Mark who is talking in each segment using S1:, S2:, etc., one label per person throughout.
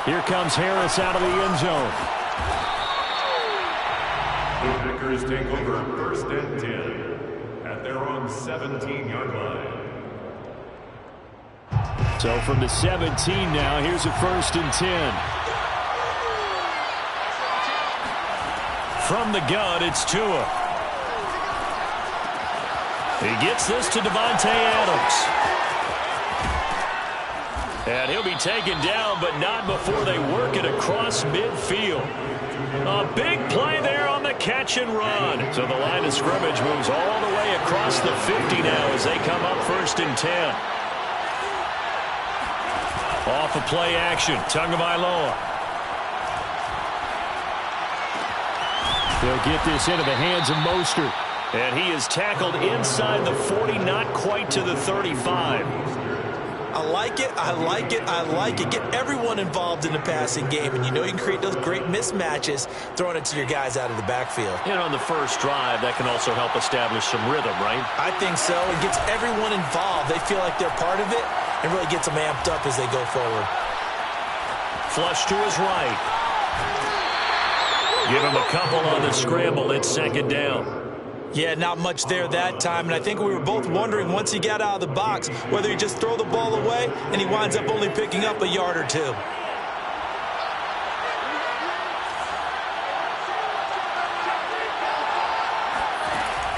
S1: Here comes Harris out of the end zone.
S2: The Packers take over 1st and 10 at their own 17-yard line.
S1: So from the 17 now, here's a 1st and 10. From the gun, it's Tua. He gets this to Davante Adams. And he'll be taken down, but not before they work it across midfield. A big play there on the catch and run. So the line of scrimmage moves all the way across the 50 now as they come up 1st and 10. Off of play action, Tagovailoa. They'll get this into the hands of Mostert. And he is tackled inside the 40, not quite to the 35.
S3: I like it, I like it, I like it. Get everyone involved in the passing game, and you know you can create those great mismatches throwing it to your guys out of the backfield.
S1: And on the first drive, that can also help establish some rhythm, right?
S3: I think so. It gets everyone involved. They feel like they're part of it and really gets them amped up as they go forward.
S1: Flush to his right. Give him a couple on the scramble. It's 2nd down.
S3: Yeah, not much there that time, and I think we were both wondering once he got out of the box whether he just throw the ball away and he winds up only picking up a yard or two.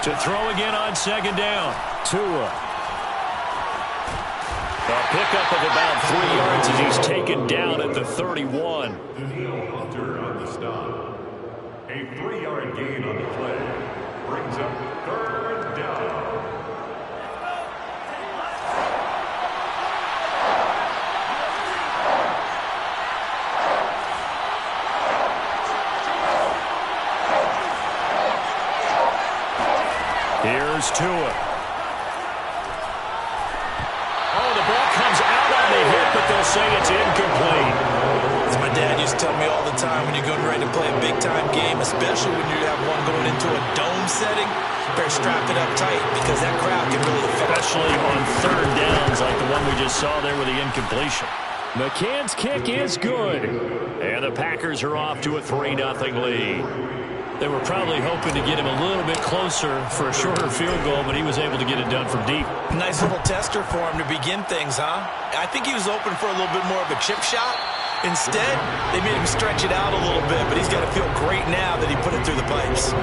S1: To throw again on 2nd down. Tua. A pickup of about 3 yards as he's taken down at the 31.
S2: Danielle Hunter on the stop. A 3-yard gain on the play brings up 3rd down.
S1: Here's Tua. Oh, the ball comes out on the hit, but they'll say it's incomplete.
S3: As my dad used to tell me all the time, when you're getting ready to play a big-time game, especially when you have one going into a dome setting, better strap it up tight because that crowd can really affect.
S1: Especially on 3rd downs like the one we just saw there with the incompletion. McCann's kick is good. And the Packers are off to a 3-0 lead. They were probably hoping to get him a little bit closer for a shorter field goal, but he was able to get it done from deep.
S3: Nice little tester for him to begin things, huh? I think he was open for a little bit more of a chip shot. Instead, they made him stretch it out a little bit, but he's got to feel great now that he put it through the pipes.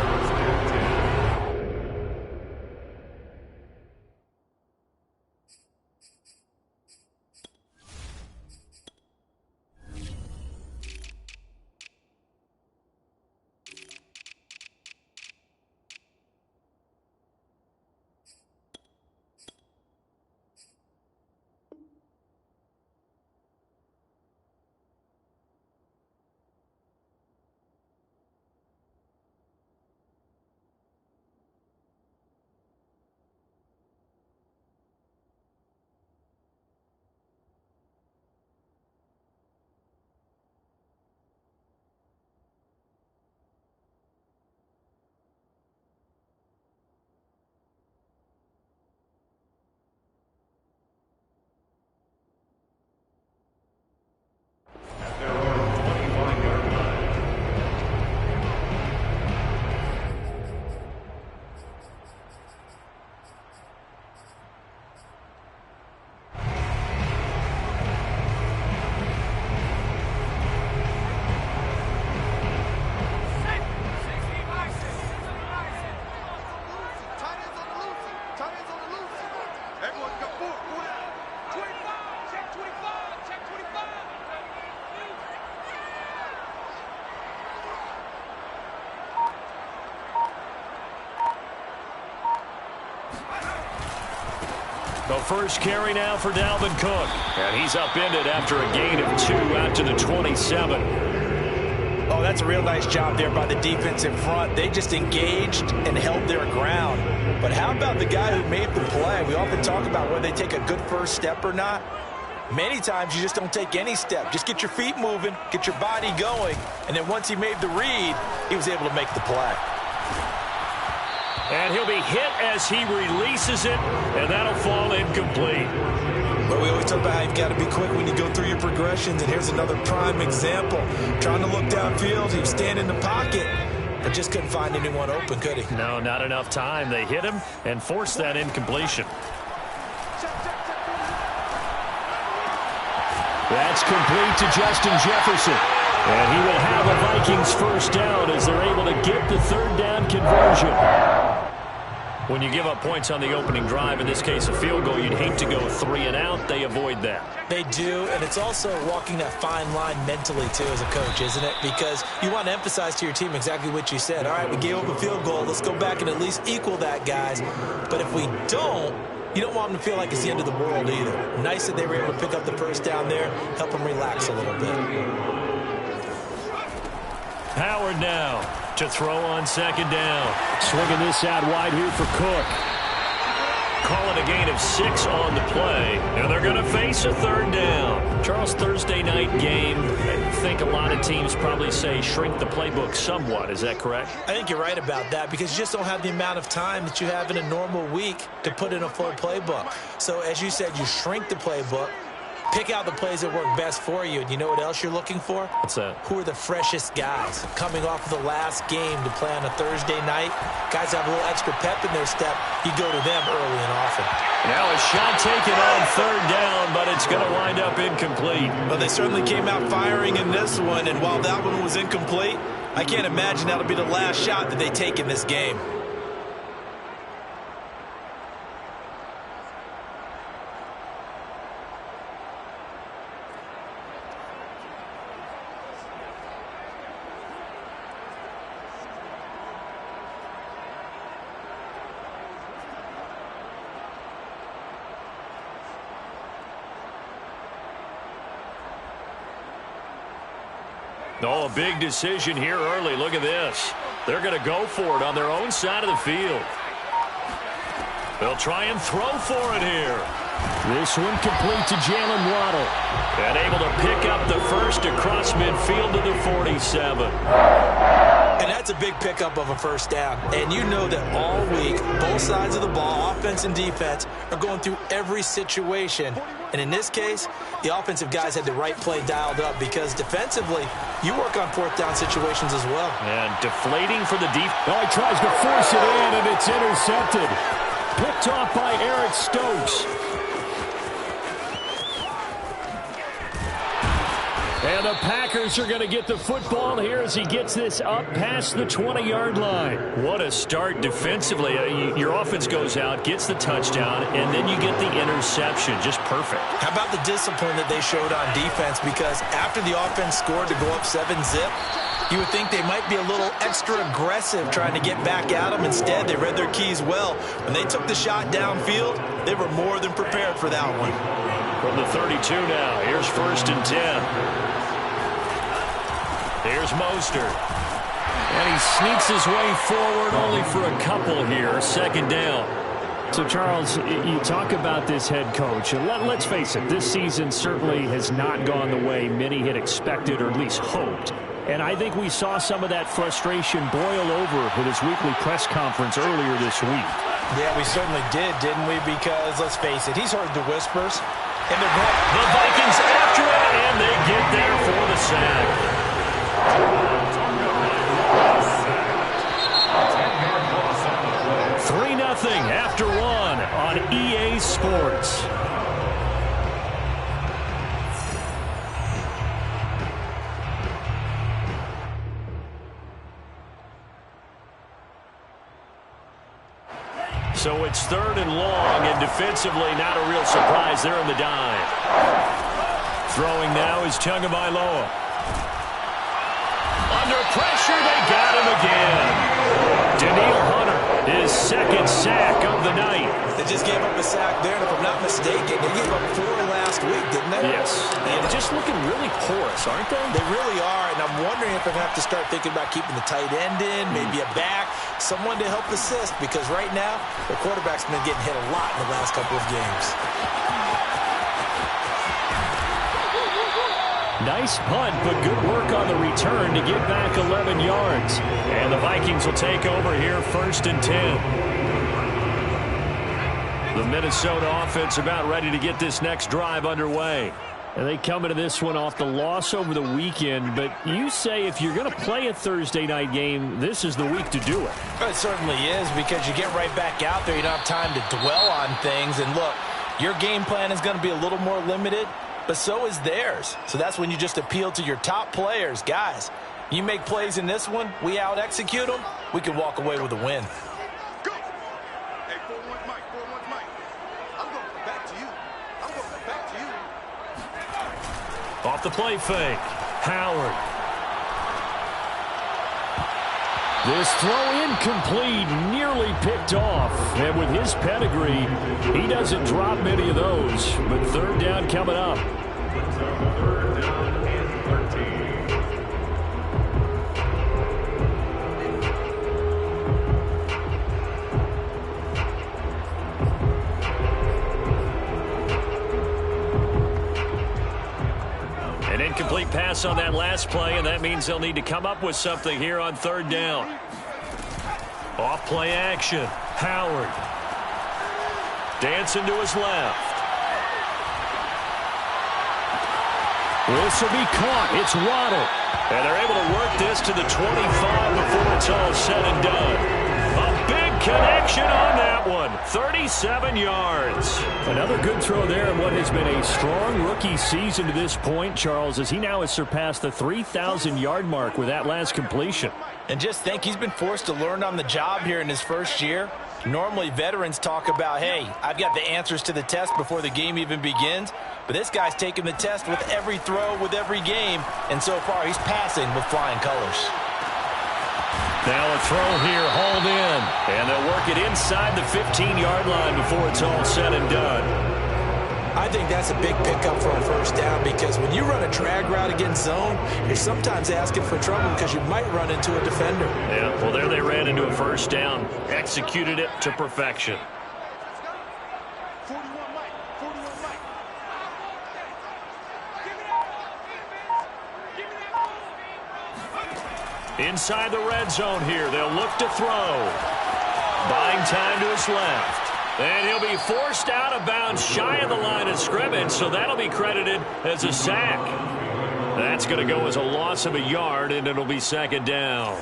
S1: The first carry now for Dalvin Cook. And he's upended after a gain of 2 out to the 27.
S3: Oh, that's a real nice job there by the defense in front. They just engaged and held their ground. But how about the guy who made the play? We often talk about whether they take a good first step or not. Many times you just don't take any step. Just get your feet moving, get your body going, and then once he made the read, he was able to make the play.
S1: And he'll be hit as he releases it, and that'll fall incomplete.
S3: But we always talk about how you've got to be quick when you go through your progressions, and here's another prime example. Trying to look downfield, he was standing in the pocket, but just couldn't find anyone open, could he?
S1: No, not enough time. They hit him and forced that incompletion. That's complete to Justin Jefferson. And he will have a Vikings first down as they're able to get the third down conversion. When you give up points on the opening drive, in this case a field goal, you'd hate to go 3 and out. They avoid that.
S3: They do, and it's also walking that fine line mentally, too, as a coach, isn't it? Because you want to emphasize to your team exactly what you said. All right, we gave up a field goal. Let's go back and at least equal that, guys. But if we don't, you don't want them to feel like it's the end of the world either. Nice that they were able to pick up the first down there, help them relax a little bit.
S1: Howard now to throw on second down. Swinging this out wide here for Cook. Call it a gain of 6 on the play, and they're going to face a third down. Charles, Thursday night game, I think a lot of teams probably say shrink the playbook somewhat. Is that correct?
S3: I think you're right about that because you just don't have the amount of time that you have in a normal week to put in a full playbook. So as you said, you shrink the playbook, pick out the plays that work best for you. And you know what else you're looking for?
S1: What's that?
S3: Who are the freshest guys coming off of the last game to play on a Thursday night? Guys have a little extra pep in their step. You go to them early and often.
S1: Now a shot taken on third down, but it's going to wind up incomplete.
S3: Well, they certainly came out firing in this one, and while that one was incomplete, I can't imagine that'll be the last shot that they take in this game.
S1: Oh, a big decision here early. Look at this. They're going to go for it on their own side of the field. They'll try and throw for it here. This one complete to Jalen Waddle. And able to pick up the first across midfield to the 47.
S3: And that's a big pickup of a first down. And you know that all week, both sides of the ball, offense and defense, are going through every situation. And in this case, the offensive guys had the right play dialed up because defensively, you work on fourth down situations as well.
S1: And deflating for the defense. Oh, he tries to force it in, and it's intercepted. Picked off by Eric Stokes. And the Packers are going to get the football here as he gets this up past the 20-yard line. What a start defensively. Your offense goes out, gets the touchdown, and then you get the interception. Just perfect.
S3: How about the discipline that they showed on defense? Because after the offense scored to go up 7-zip, you would think they might be a little extra aggressive trying to get back at them. Instead, they read their keys well. When they took the shot downfield, they were more than prepared for that one.
S1: From the 32 now, here's 1st and 10. Here's Mostert. And he sneaks his way forward only for a couple here. 2nd down. So, Charles, you talk about this head coach. And let's face it, this season certainly has not gone the way many had expected or at least hoped. And I think we saw some of that frustration boil over with his weekly press conference earlier this week.
S3: Yeah, we certainly did, didn't we? Because, let's face it, he's heard the whispers.
S1: And the Vikings after it, and they get there for the sack. 3-0 after 1 on EA Sports. So it's 3rd and long, and defensively not a real surprise. They're in the dive. Throwing now is Tagovailoa. Under pressure, they got him again. Danielle Hunter, his 2nd sack of the night.
S3: They just gave up a sack there, and if I'm not mistaken, they gave up 4 last week, didn't they?
S1: Yes. And they're just looking really porous, aren't they?
S3: They really are, and I'm wondering if they're going to have to start thinking about keeping the tight end in, maybe a back, someone to help assist, because right now, the quarterback's been getting hit a lot in the last couple of games.
S1: Nice punt, but good work on the return to get back 11 yards. And the Vikings will take over here 1st and 10. The The Minnesota offense about ready to get this next drive underway. And they come into this one off the loss over the weekend, but you say if you're going to play a Thursday night game, this is the week to do it.
S3: It certainly is, because you get right back out there. You don't have time to dwell on things. And look, your game plan is going to be a little more limited, but so is theirs. So that's when you just appeal to your top players. Guys, you make plays in this one, we out-execute them, we can walk away with a win.
S1: Off the play fake, Howard. This throw incomplete, nearly picked off. And with his pedigree, he doesn't drop many of those. But third down coming up.
S2: Third down and 13.
S1: An incomplete pass on that last play, and that means they'll need to come up with something here on third down. Off play action. Howard. Dancing to his left. This will be caught. It's Waddle. And they're able to work this to the 25 before it's all said and done. A big connection on that one. 37 yards. Another good throw there in what has been a strong rookie season to this point, Charles, as he now has surpassed the 3,000-yard mark with that last completion.
S3: And just think, he's been forced to learn on the job here in his first year. Normally, veterans talk about, hey, I've got the answers to the test before the game even begins. But this guy's taking the test with every throw, with every game. And so far, he's passing with flying colors.
S1: Now a throw here, hauled in. And they'll work it inside the 15-yard line before it's all said and done.
S3: I think that's a big pickup for a first down, because when you run a drag route against zone, you're sometimes asking for trouble because you might run into a defender.
S1: Yeah, well, there they ran into a first down. Executed it to perfection. Inside the red zone here. They'll look to throw. Buying time to his left. And he'll be forced out of bounds shy of the line of scrimmage, so that'll be credited as a sack. That's going to go as a loss of a yard, and it'll be second down.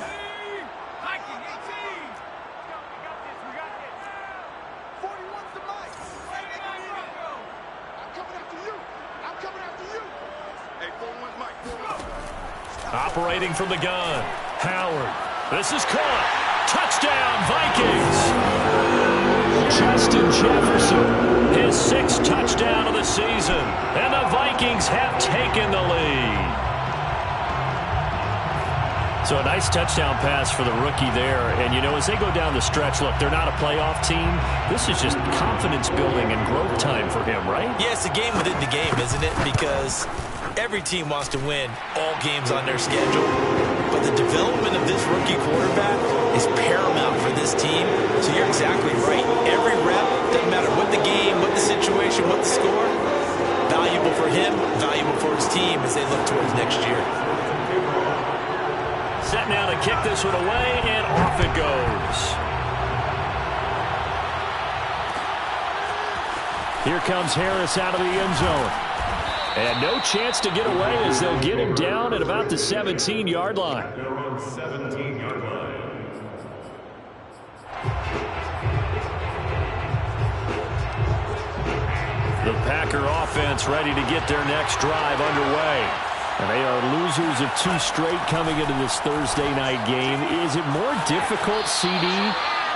S1: Operating from the gun, Howard. This is caught. Touchdown, Vikings. Justin Jefferson, his 6th touchdown of the season. And the Vikings have taken the lead. So a nice touchdown pass for the rookie there. And, you know, as they go down the stretch, look, they're not a playoff team. This is just confidence building and growth time for him, right?
S3: Yeah, it's a game within the game, isn't it? Because every team wants to win all games on their schedule. But the development of this rookie quarterback is paramount for this team. So you're exactly right. Every rep, doesn't matter what the game, what the situation, what the score, valuable for him, valuable for his team as they look towards next year.
S1: Set now to kick this one away, and off it goes. Here comes Harris out of the end zone. And no chance to get away as they'll get him down at about the 17-yard line.
S2: 17-yard line.
S1: The Packer offense ready to get their next drive underway. And they are losers of 2 straight coming into this Thursday night game. Is it more difficult, CD,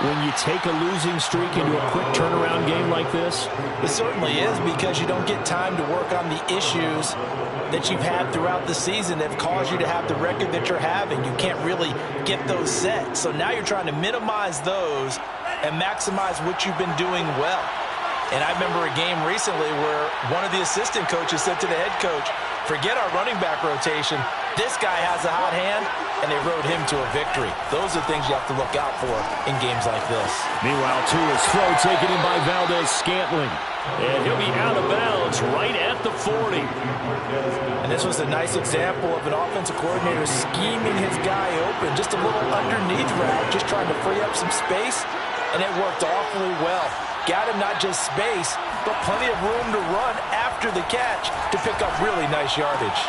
S1: when you take a losing streak into a quick turnaround game like this?
S3: It certainly is, because you don't get time to work on the issues that you've had throughout the season that have caused you to have the record that you're having. You can't really get those set. So now you're trying to minimize those and maximize what you've been doing well. And I remember a game recently where one of the assistant coaches said to the head coach, forget our running back rotation. This guy has a hot hand, and they rode him to a victory. Those are things you have to look out for in games like this.
S1: Meanwhile, Tua's throw taken in by Valdez-Scantling. And he'll be out of bounds right at the 40.
S3: And this was a nice example of an offensive coordinator scheming his guy open. Just a little underneath route, just trying to free up some space. and it worked awfully well. Got him not just space, but plenty of room to run after the catch to pick up really nice yardage.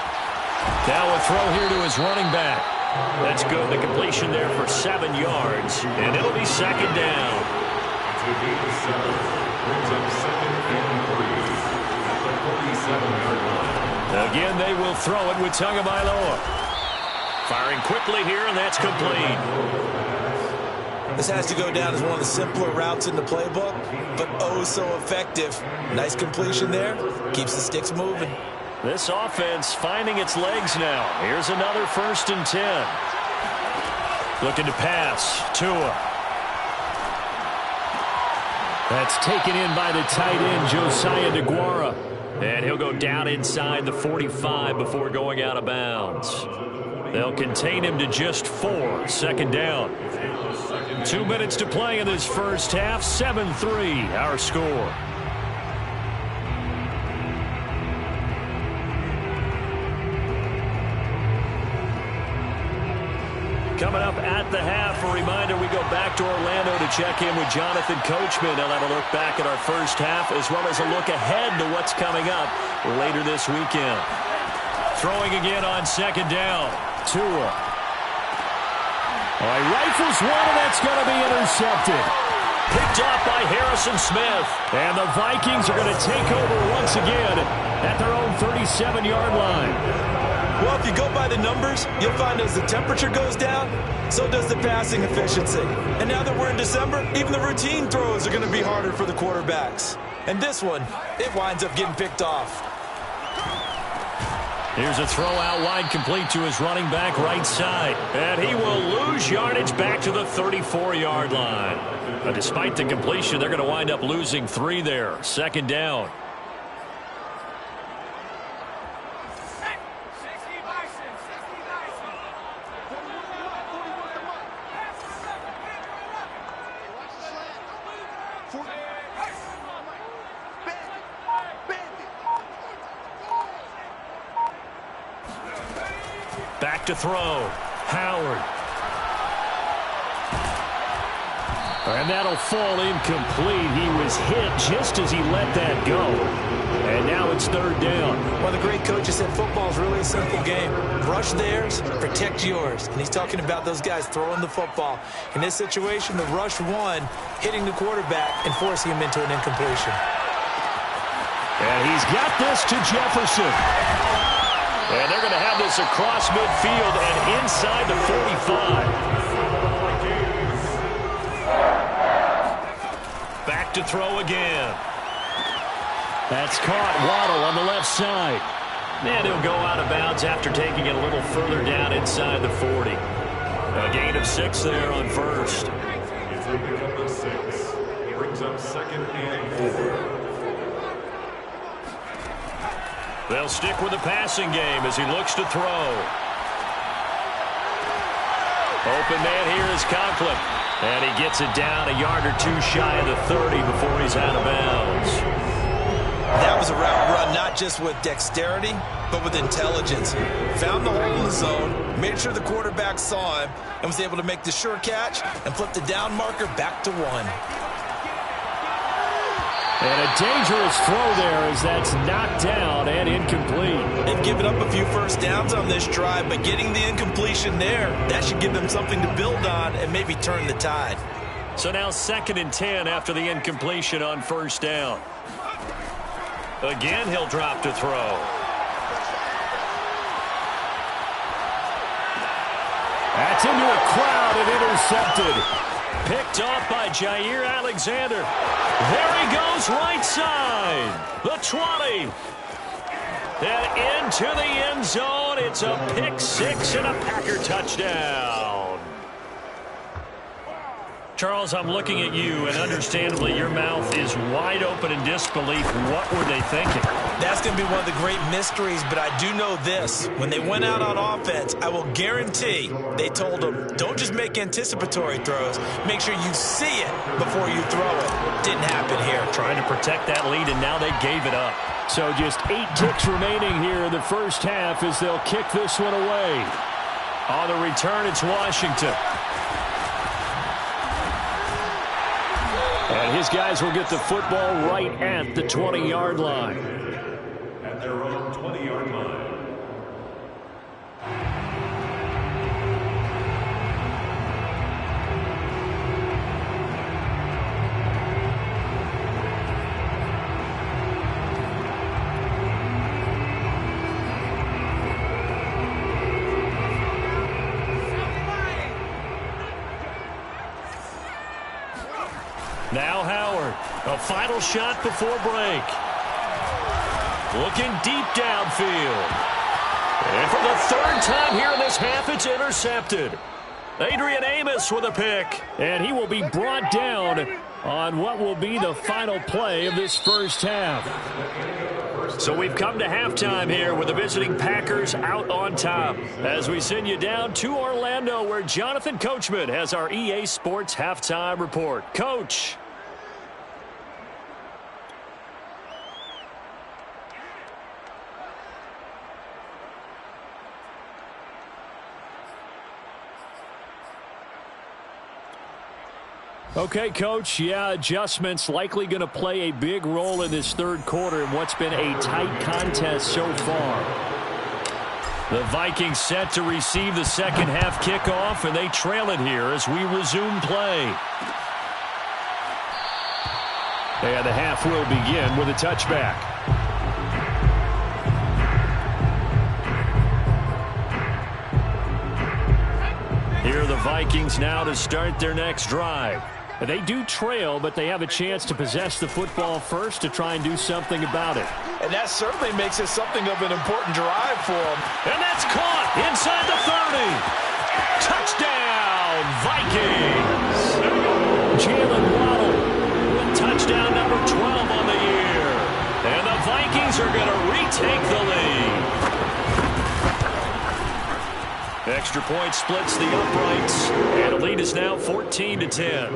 S1: Now a throw here to his running back. That's good. The completion there for 7 yards, and it'll be second down.
S2: To gain 7, brings up 2nd and 3 at the 47-yard line.
S1: Again, they will throw it with Tagovailoa. Firing quickly here, and that's complete.
S3: This has to go down as one of the simpler routes in the playbook, but oh so effective. Nice completion there. Keeps the sticks moving.
S1: This offense finding its legs now. Here's another 1st and 10. Looking to pass. Tua. That's taken in by the tight end, Josiah DeGuara. And he'll go down inside the 45 before going out of bounds. They'll contain him to just 4. 2nd down. 2 minutes to play in this first half. 7-3 our score. Coming up at the half, a reminder, we go back to Orlando to check in with Jonathan Coachman. He'll have a look back at our first half as well as a look ahead to what's coming up later this weekend. Throwing again on 2nd down. Tua. All right, rifles one, and that's going to be intercepted. Picked off by Harrison Smith. And the Vikings are going to take over once again at their own 37-yard line.
S3: Well, if you go by the numbers, you'll find as the temperature goes down, so does the passing efficiency. And now that we're in December, even the routine throws are going to be harder for the quarterbacks. And this one, it winds up getting picked off.
S1: Here's a throw out wide, complete to his running back right side. And he will lose yardage back to the 34-yard line. But despite the completion, they're going to wind up losing 3 there. 2nd down. Back to throw. Howard. And that'll fall incomplete. He was hit just as he let that go. And now it's 3rd down.
S3: Well, the great coach said football is really a simple game. Rush theirs, protect yours. And he's talking about those guys throwing the football. In this situation, the rush one, hitting the quarterback and forcing him into an incompletion.
S1: And he's got this to Jefferson. And they're going to have this across midfield and inside the 45. Back to throw again. That's caught. Waddle on the left side. And he'll go out of bounds after taking it a little further down inside the 40. A gain of 6 there on 1st.
S2: It's a pickup of 6. Brings up 2nd and 4.
S1: They'll stick with the passing game as he looks to throw. Open man here is Conklin. And he gets it down a yard or 2 shy of the 30 before he's out of bounds.
S3: That was a route run not just with dexterity, but with intelligence. Found the hole in the zone, made sure the quarterback saw him, and was able to make the sure catch and flip the down marker back to 1.
S1: And a dangerous throw there as that's knocked down and incomplete.
S3: They've given up a few first downs on this drive, but getting the incompletion there, that should give them something to build on and maybe turn the tide.
S1: So now 2nd and 10 after the incompletion on 1st down. Again, he'll drop to throw. That's into a crowd and intercepted. Picked off by Jair Alexander. There he goes, right side. The 20. And into the end zone. It's a pick 6 and a Packer touchdown. Charles, I'm looking at you, and understandably your mouth is wide open in disbelief. What were they thinking?
S3: That's going to be one of the great mysteries, but I do know this. When they went out on offense, I will guarantee they told them, don't just make anticipatory throws. Make sure you see it before you throw it. Didn't happen here.
S1: Trying to protect that lead, and now they gave it up. So just 8 ticks remaining here in the first half as they'll kick this one away. On the return, it's Washington. And his guys will get the football right at the 20-yard line.
S2: At their own 20-yard line.
S1: Now Howard, a final shot before break. Looking deep downfield. And for the third time here in this half, it's intercepted. Adrian Amos with a pick. And he will be brought down on what will be the final play of this first half. So we've come to halftime here with the visiting Packers out on top. As we send you down to Orlando, where Jonathan Coachman has our EA Sports halftime report. Coach. Okay, Coach, yeah, adjustments likely going to play a big role in this third quarter in what's been a tight contest so far. The Vikings set to receive the second half kickoff, and they trail it here as we resume play. And the half will begin with a touchback. Here are the Vikings now to start their next drive. They do trail, but they have a chance to possess the football first to try and do something about it.
S3: And that certainly makes it something of an important drive for them.
S1: And that's caught inside the 30. Touchdown, Vikings. Jalen Waddle with touchdown number 12 on the year. And the Vikings are going to retake the lead. Extra point splits the uprights, and the lead is now 14-10.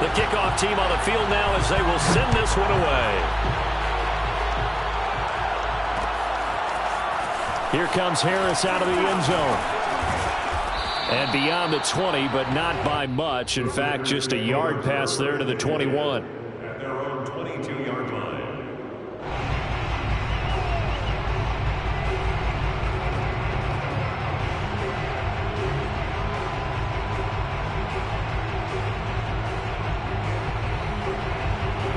S1: The kickoff team on the field now as they will send this one away. Here comes Harris out of the end zone. And beyond the 20, but not by much. In fact, just a yard pass there to the 21.
S2: At their own 22-yard line.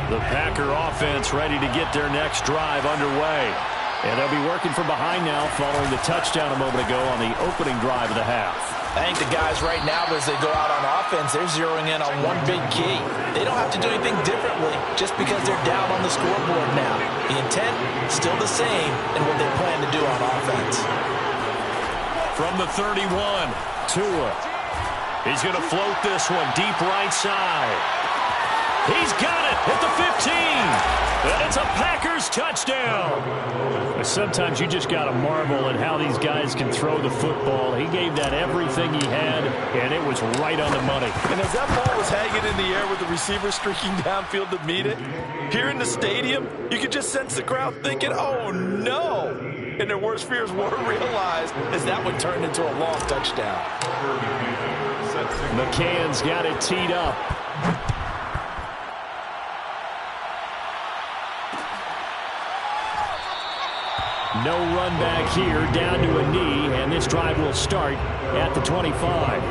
S1: The Packer offense ready to get their next drive underway. And they'll be working from behind now following the touchdown a moment ago on the opening drive of the half.
S3: I think the guys right now, as they go out on offense, they're zeroing in on one big key. They don't have to do anything differently just because they're down on the scoreboard now. The intent, still the same in what they plan to do on offense.
S1: From the 31, Tua. He's going to float this one deep right side. He's got it at the 15. And it's a Packers touchdown. Sometimes you just got to marvel at how these guys can throw the football. He gave that everything he had, and it was right on the money.
S3: And as that ball was hanging in the air with the receiver streaking downfield to meet it, here in the stadium, you could just sense the crowd thinking, oh, no. And their worst fears were realized as that one turned into a long touchdown.
S1: McCann's got it teed up. No run back here, down to a knee, and this drive will start at the 25.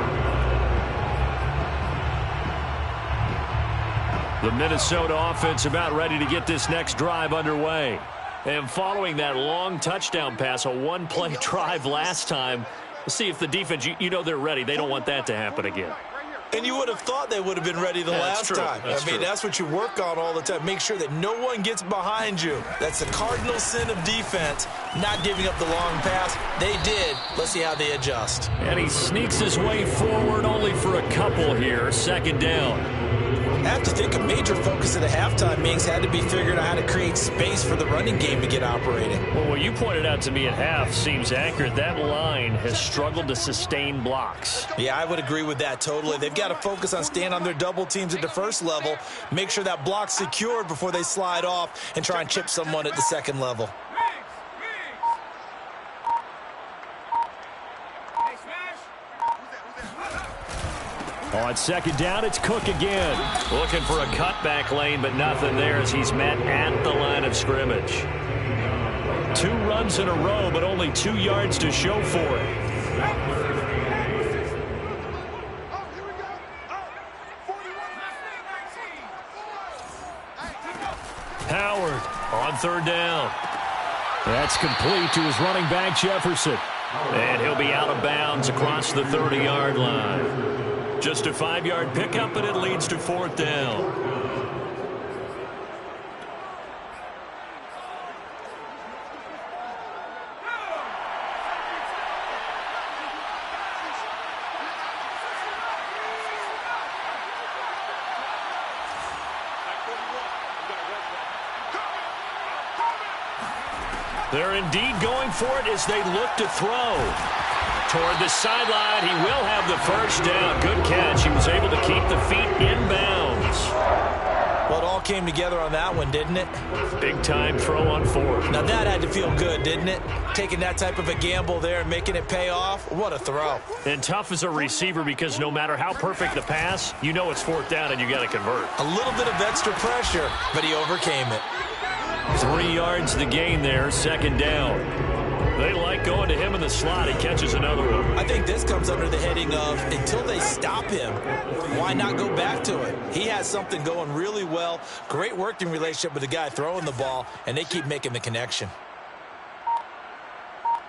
S1: The Minnesota offense about ready to get this next drive underway. And following that long touchdown pass, a one-play drive last time, let's see if the defense, you know they're ready. They don't want that to happen again.
S3: And you would have thought they would have been ready the last time. I mean, that's what you work on all the time. Make sure that no one gets behind you. That's the cardinal sin of defense, not giving up the long pass. They did. Let's see how they adjust.
S1: And he sneaks his way forward only for a couple here. Second down.
S3: I have to think a major focus of the halftime meetings had to be figuring out how to create space for the running game to get operating.
S1: Well, what you pointed out to me at half seems accurate. That line has struggled to sustain blocks.
S3: Yeah, I would agree with that totally. They've got to focus on staying on their double teams at the first level, make sure that block's secured before they slide off and try and chip someone at the second level.
S1: On second down, it's Cook again. Looking for a cutback lane, but nothing there as he's met at the line of scrimmage. 2 runs in a row, but only 2 yards to show for it. Howard on third down. That's complete to his running back, Jefferson. And he'll be out of bounds across the 30-yard line. Just a 5-yard pickup, but it leads to fourth down. They're indeed going for it as they look to throw. Toward the sideline, he will have the first down. Good catch. He was able to keep the feet in bounds.
S3: Well, it all came together on that one, didn't it?
S1: Big-time throw on fourth.
S3: Now, that had to feel good, didn't it? Taking that type of a gamble there and making it pay off. What a throw.
S1: And tough as a receiver because no matter how perfect the pass, you know it's fourth down and you got to convert.
S3: A little bit of extra pressure, but he overcame it.
S1: 3 yards to gain there, second down. They like going to him in the slot. He catches another one.
S3: I think this comes under the heading of until they stop him, why not go back to it? He has something going really well. Great working relationship with the guy throwing the ball, and they keep making the connection.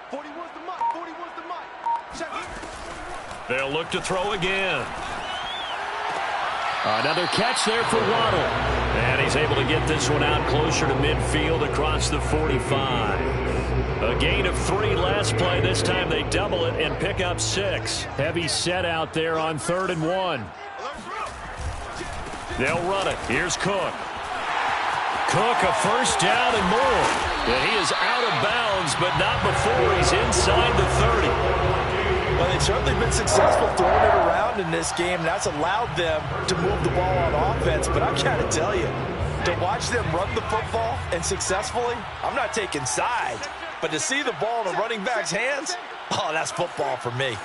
S4: 40 was the mic. 40 was the mic. Check it.
S1: They'll look to throw again. Another catch there for Waddle. And he's able to get this one out closer to midfield across the 45. A gain of 3 last play. This time they double it and pick up 6. Heavy set out there on 3rd and 1. They'll run it. Here's Cook. Cook, a first down and more. And he is out of bounds, but not before he's inside the 30.
S3: Well, they've certainly been successful throwing it around in this game. That's allowed them to move the ball on offense. But I've got to tell you, to watch them run the football and successfully, I'm not taking sides. But to see the ball in a running back's hands, oh, that's football for me.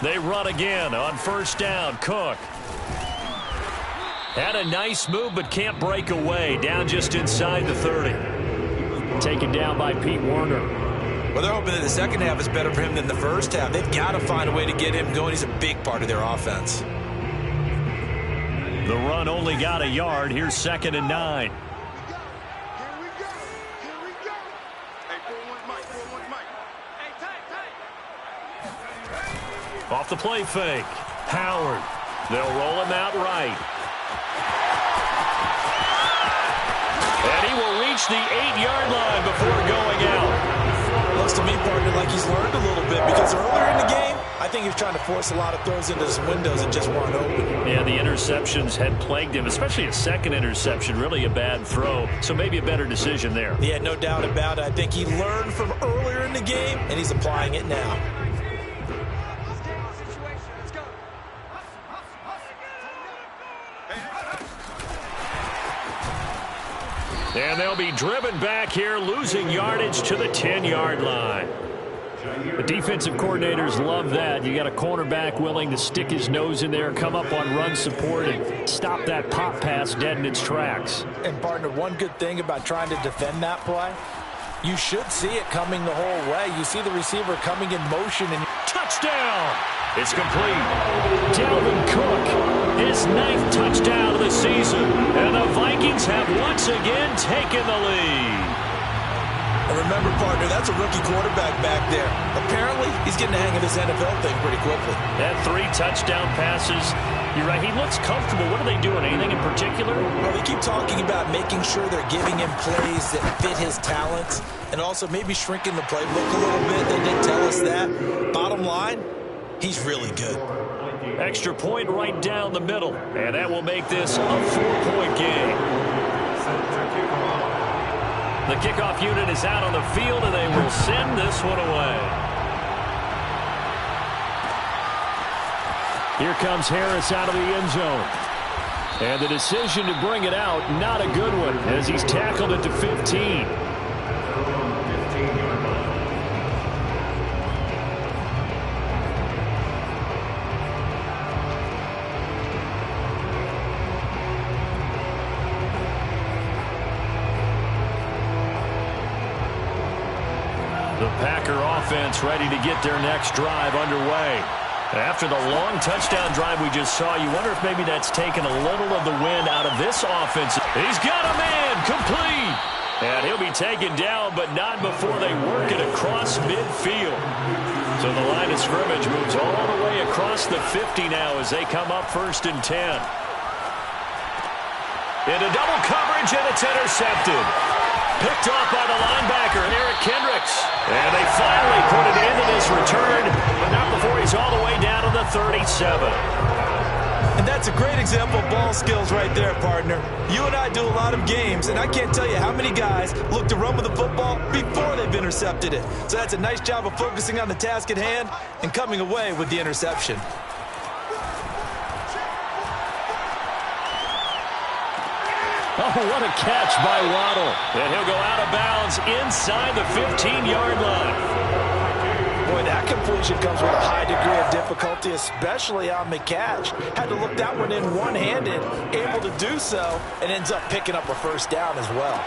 S1: They run again on first down. Cook. Had a nice move, but can't break away. Down just inside the 30. Taken down by Pete Werner.
S3: Well, they're hoping that the second half is better for him than the first half. They've got to find a way to get him going. He's a big part of their offense.
S1: The run only got a yard. Here's 2nd and 9. Off the play fake. Howard. They'll roll him out right. And he will reach the 8-yard line before going out.
S3: Looks to me, partner, like he's learned a little bit because earlier in the game, I think he was trying to force a lot of throws into some windows that just weren't open.
S1: Yeah, the interceptions had plagued him, especially a second interception, really a bad throw. So maybe a better decision there.
S3: Yeah, no doubt about it. I think he learned from earlier in the game, and he's applying it now.
S1: And they'll be driven back here, losing yardage to the 10-yard line. The defensive coordinators love that. You got a cornerback willing to stick his nose in there, come up on run support, and stop that pop pass dead in its tracks.
S3: And, partner, one good thing about trying to defend that play, you should see it coming the whole way. You see the receiver coming in motion. And
S1: touchdown! It's complete. Dalvin Cook, his 9th touchdown of the season. And the Vikings have once again taken the lead.
S3: And remember, partner, that's a rookie quarterback back there. Apparently, he's getting the hang of this NFL thing pretty quickly.
S1: That 3 touchdown passes. You're right, he looks comfortable. What are they doing? Anything in particular?
S3: Well, they keep talking about making sure they're giving him plays that fit his talents and also maybe shrinking the playbook a little bit. They did tell us that. Bottom line, he's really good.
S1: Extra point right down the middle, and that will make this a 4-point game. The kickoff unit is out on the field, and they will send this one away. Here comes Harris out of the end zone. And the decision to bring it out, not a good one, as he's tackled it to 15. The Packer offense ready to get their next drive underway. After the long touchdown drive we just saw, you wonder if maybe that's taken a little of the wind out of this offense. He's got a man, complete. And he'll be taken down, but not before they work it across midfield. So the line of scrimmage moves all the way across the 50 now as they come up 1st and 10. Into double coverage, and it's intercepted. Picked off by the linebacker, Eric Kendricks. And they finally put it into this return, but not before he's all the way down to the 37.
S3: And that's a great example of ball skills right there, partner. You and I do a lot of games, and I can't tell you how many guys look to run with the football before they've intercepted it. So that's a nice job of focusing on the task at hand and coming away with the interception.
S1: Oh, what a catch by Waddle. And he'll go out of bounds inside the 15-yard line.
S3: Boy, that completion comes with a high degree of difficulty, especially on the catch. Had to look that one in one-handed, able to do so, and ends up picking up a first down as well.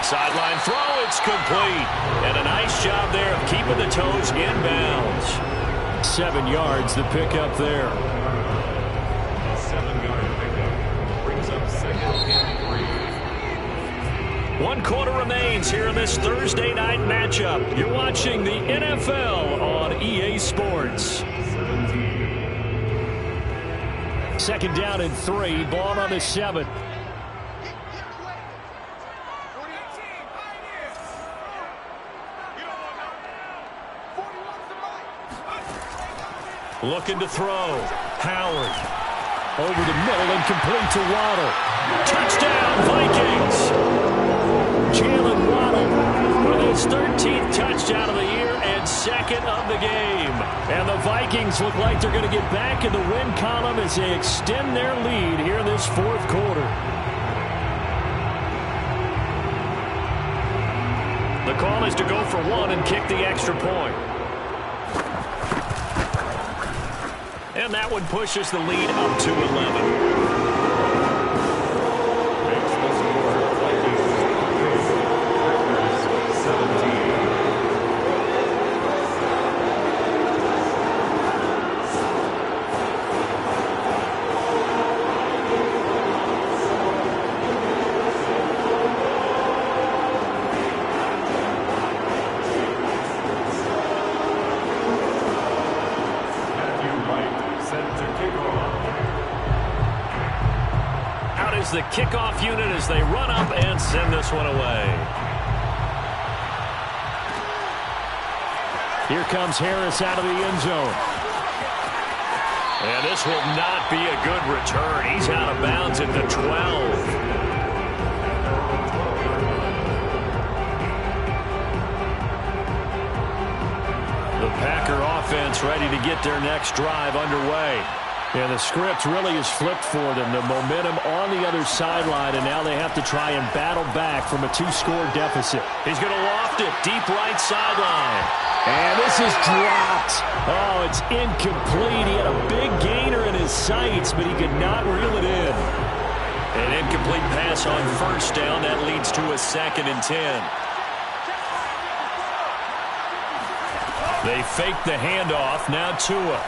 S1: Sideline throw, it's complete. And a nice job there of keeping the toes in bounds. 7 yards, the pickup there.
S2: A 7-yard pickup brings up 2nd and 3.
S1: 1 quarter remains here in this Thursday night matchup. You're watching the NFL on EA Sports. 2nd down and 3, ball on the 7. Looking to throw. Howard. Over the middle and complete to Waddle. Touchdown, Vikings! Jalen Waddle with his 13th touchdown of the year and 2nd of the game. And the Vikings look like they're going to get back in the win column as they extend their lead here in this 4th quarter. The call is to go for 1 and kick the extra point. And that one pushes the lead up to 11. The kickoff unit as they run up and send this one away. Here comes Harris out of the end zone. And this will not be a good return. He's out of bounds at the 12. The Packer offense ready to get their next drive underway. And the script really is flipped for them. The momentum on the other sideline, and now they have to try and battle back from a 2-score deficit. He's going to loft it deep right sideline. And this is dropped. Oh, it's incomplete. He had a big gainer in his sights, but he could not reel it in. An incomplete pass on 1st down. That leads to a 2nd and 10. They fake the handoff. Now Tua.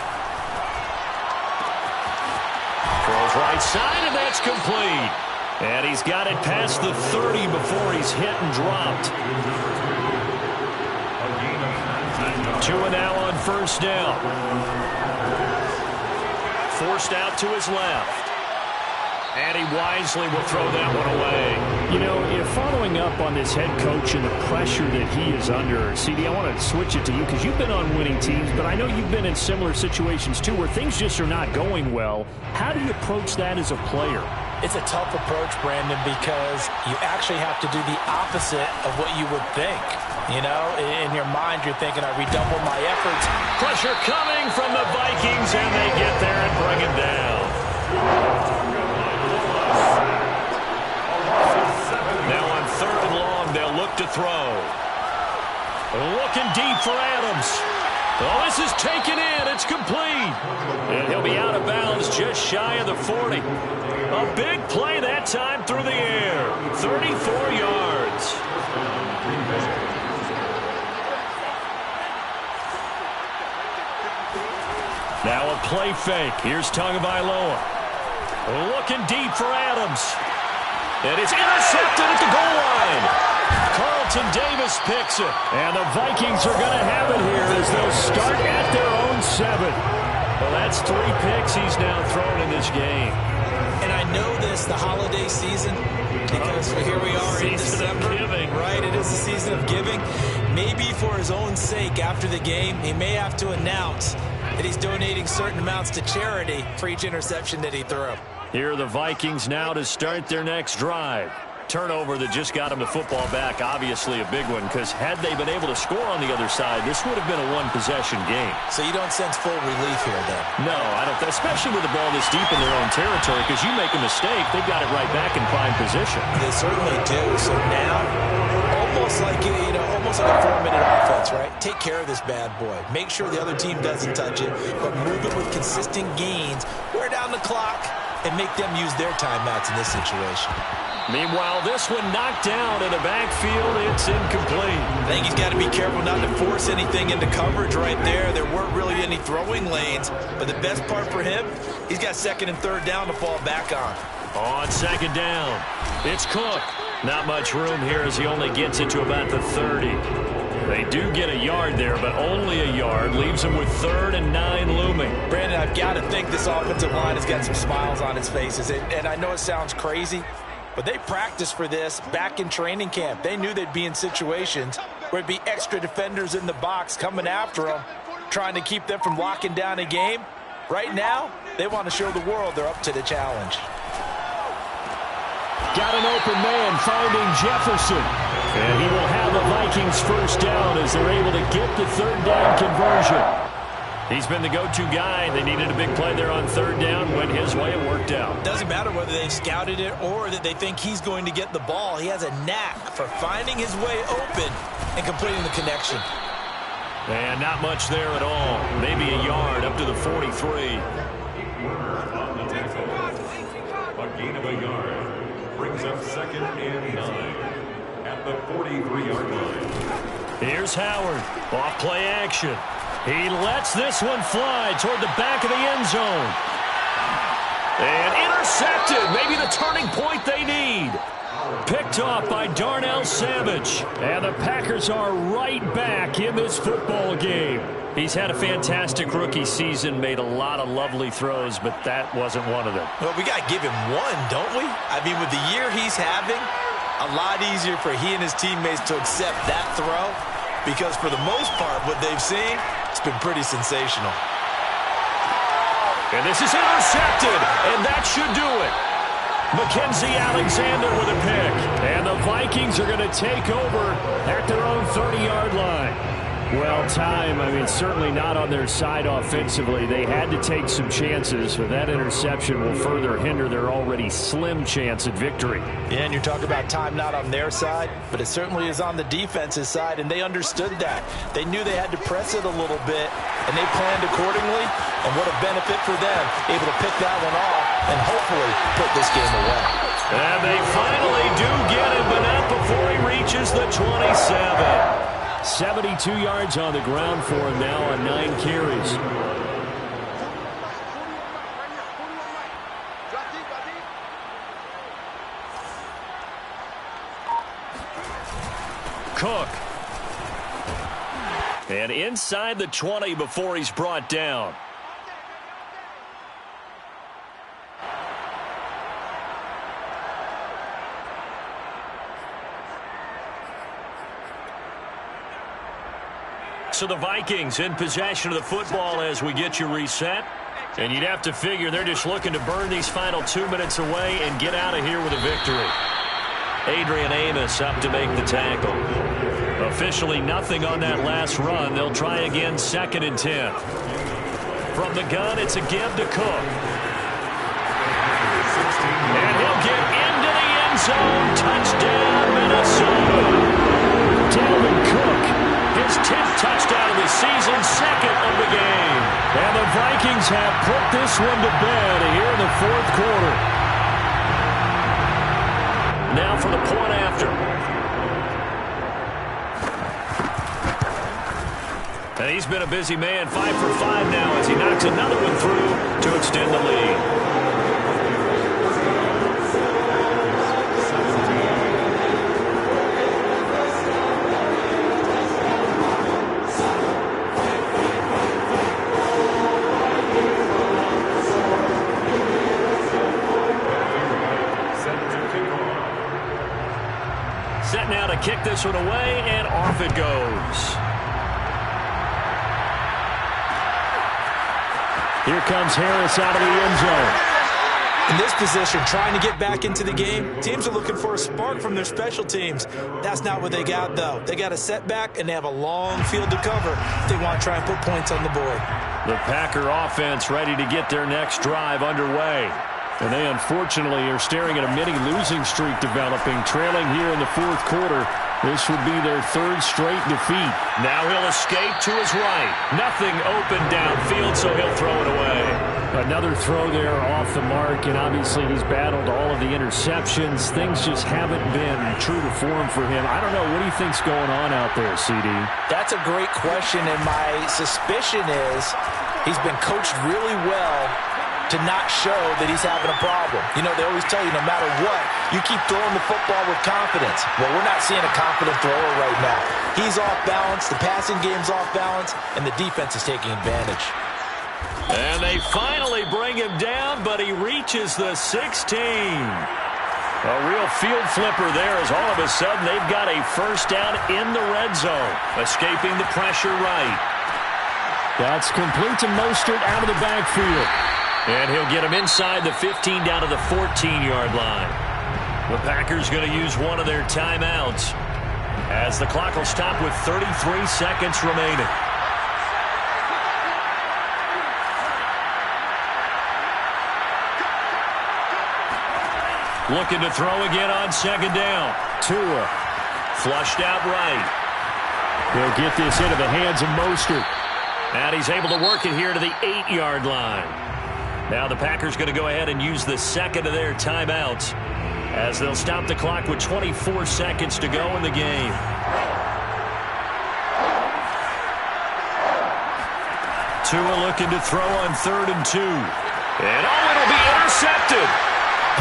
S1: Throws right side, and that's complete. And he's got it past the 30 before he's hit and dropped. Tua now on 1st down. Forced out to his left. And he wisely will throw that one away. You know, following up on this head coach and the pressure that he is under, CD, I want to switch it to you because you've been on winning teams, but I know you've been in similar situations too where things just are not going well. How do you approach that as a player?
S3: It's a tough approach, Brandon, because you actually have to do the opposite of what you would think. You know, in your mind, you're thinking, I redouble my efforts.
S1: Pressure coming from the Vikings, and they get there and bring it down. Now on 3rd and long, they'll look to throw. Looking deep for Adams. Oh, this is taken in. It's complete. And he'll be out of bounds just shy of the 40. A big play that time through the air. 34 yards. Now a play fake. Here's Tagovailoa. Looking deep for Adams. And it's intercepted at the goal line. Carlton Davis picks it. And the Vikings are going to have it here as they'll start at their own 7. Well, that's 3 picks he's now thrown in this game.
S3: And I know this, the holiday season, because here we are in December. Right, it is the season of giving. Maybe for his own sake after the game, he may have to announce that he's donating certain amounts to charity for each interception that he threw.
S1: Here are the Vikings now to start their next drive. Turnover that just got them the football back, obviously a big one, because had they been able to score on the other side, this would have been a one-possession game.
S3: So you don't sense full relief here, then?
S1: No, I don't, especially with the ball this deep in their own territory, because you make a mistake, they've got it right back in prime position.
S3: They certainly do. So now, almost like almost like a 4-minute offense, right? Take care of this bad boy. Make sure the other team doesn't touch it, but move it with consistent gains. Wear down the clock and make them use their timeouts in this situation.
S1: Meanwhile, this one knocked down in the backfield. It's incomplete.
S3: I think he's got to be careful not to force anything into coverage right there. There weren't really any throwing lanes, but the best part for him, he's got 2nd and 3rd down to fall back on.
S1: On 2nd down, it's Cook. Not much room here as he only gets it to about the 30. They do get a yard there, but only a yard. Leaves them with 3rd and 9 looming.
S3: Brandon, I've got to think this offensive line has got some smiles on its faces. And I know it sounds crazy, but they practiced for this back in training camp. They knew they'd be in situations where it'd be extra defenders in the box coming after them, trying to keep them from locking down a game. Right now, they want to show the world they're up to the challenge.
S1: Got an open man finding Jefferson. And he will have the Vikings first down as they're able to get the 3rd down conversion. He's been the go-to guy. They needed a big play there on 3rd down. Went his way. It worked out.
S3: Doesn't matter whether they've scouted it or that they think he's going to get the ball. He has a knack for finding his way open and completing the connection.
S1: And not much there at all. Maybe a yard up to the 43.
S2: On the tackle. A gain of a yard. Brings up 2nd and 9 at the 43-yard line.
S1: Here's Howard. Off play action. He lets this one fly toward the back of the end zone. And intercepted. Maybe the turning point they need. Picked off by Darnell Savage. And the Packers are right back in this football game. He's had a fantastic rookie season, made a lot of lovely throws, but that wasn't one of them.
S3: Well, we got to give him one, don't we? I mean, with the year he's having, a lot easier for he and his teammates to accept that throw, because for the most part, what they've seen, it's been pretty sensational.
S1: And this is intercepted, and that should do it. Mackenzie Alexander with a pick. And the Vikings are going to take over at their own 30-yard line. Well, certainly not on their side offensively. They had to take some chances, but that interception will further hinder their already slim chance at victory.
S3: Yeah, and you're talking about time not on their side, but it certainly is on the defense's side, and they understood that. They knew they had to press it a little bit, and they planned accordingly, and what a benefit for them, able to pick that one off and hopefully put this game away.
S1: And they finally do get him, but not before he reaches the 27. 72 yards on the ground for him now on 9 carries. Cook. And inside the 20 before he's brought down. So the Vikings in possession of the football as we get you reset. And you'd have to figure they're just looking to burn these final 2 minutes away and get out of here with a victory. Adrian Amos up to make the tackle. Officially nothing on that last run. They'll try again 2nd and 10. From the gun, it's a give to Cook. And he'll get into the end zone. Touchdown, Minnesota. Dalvin Cook. His 10th touchdown of the season, 2nd of the game. And the Vikings have put this one to bed here in the 4th quarter. Now for the point after. And he's been a busy man, 5 for 5 now as he knocks another one through to extend the lead. Set now to kick this one away, and off it goes. Here comes Harris out of the end zone.
S3: In this position, trying to get back into the game, teams are looking for a spark from their special teams. That's not what they got, though. They got a setback, and they have a long field to cover if they want to try and put points on the board.
S1: The Packer offense ready to get their next drive underway. And they, unfortunately, are staring at a mini-losing streak developing, trailing here in the fourth quarter. This would be their third straight defeat. Now he'll escape to his right. Nothing open downfield, so he'll throw it away. Another throw there off the mark, and obviously he's battled all of the interceptions. Things just haven't been true to form for him. I don't know. What do you think's going on out there, CD?
S3: That's a great question, and my suspicion is he's been coached really well to not show that he's having a problem. You know, they always tell you no matter what, you keep throwing the football with confidence. Well, we're not seeing a confident thrower right now. He's off balance, the passing game's off balance, and the defense is taking advantage.
S1: And they finally bring him down, but he reaches the 16. A real field flipper there as all of a sudden they've got a first down in the red zone, escaping the pressure right. That's complete to Mostert out of the backfield. And he'll get him inside the 15 down to the 14-yard line. The Packers going to use one of their timeouts as the clock will stop with 33 seconds remaining. Looking to throw again on second down. Tua flushed out right. He'll get this into the hands of Mostert. And he's able to work it here to the 8-yard line. Now the Packers going to go ahead and use the second of their timeouts as they'll stop the clock with 24 seconds to go in the game. Tua looking to throw on 3rd and 2. And it'll be intercepted.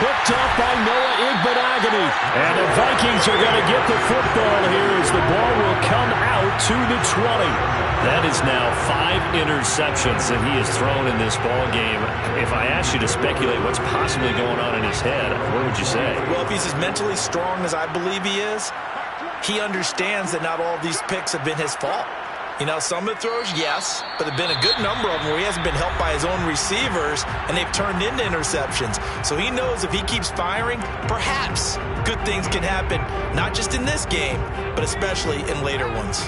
S1: Picked up by Noah Igbinoghene. And the Vikings are going to get the football here as the ball will come out to the 20. That is now 5 interceptions that he has thrown in this ball game. If I asked you to speculate what's possibly going on in his head, what would you say?
S3: Well, if he's as mentally strong as I believe he is, he understands that not all of these picks have been his fault. You know, some of the throws, yes, but there have been a good number of them where he hasn't been helped by his own receivers, and they've turned into interceptions. So he knows if he keeps firing, perhaps good things can happen, not just in this game, but especially in later ones.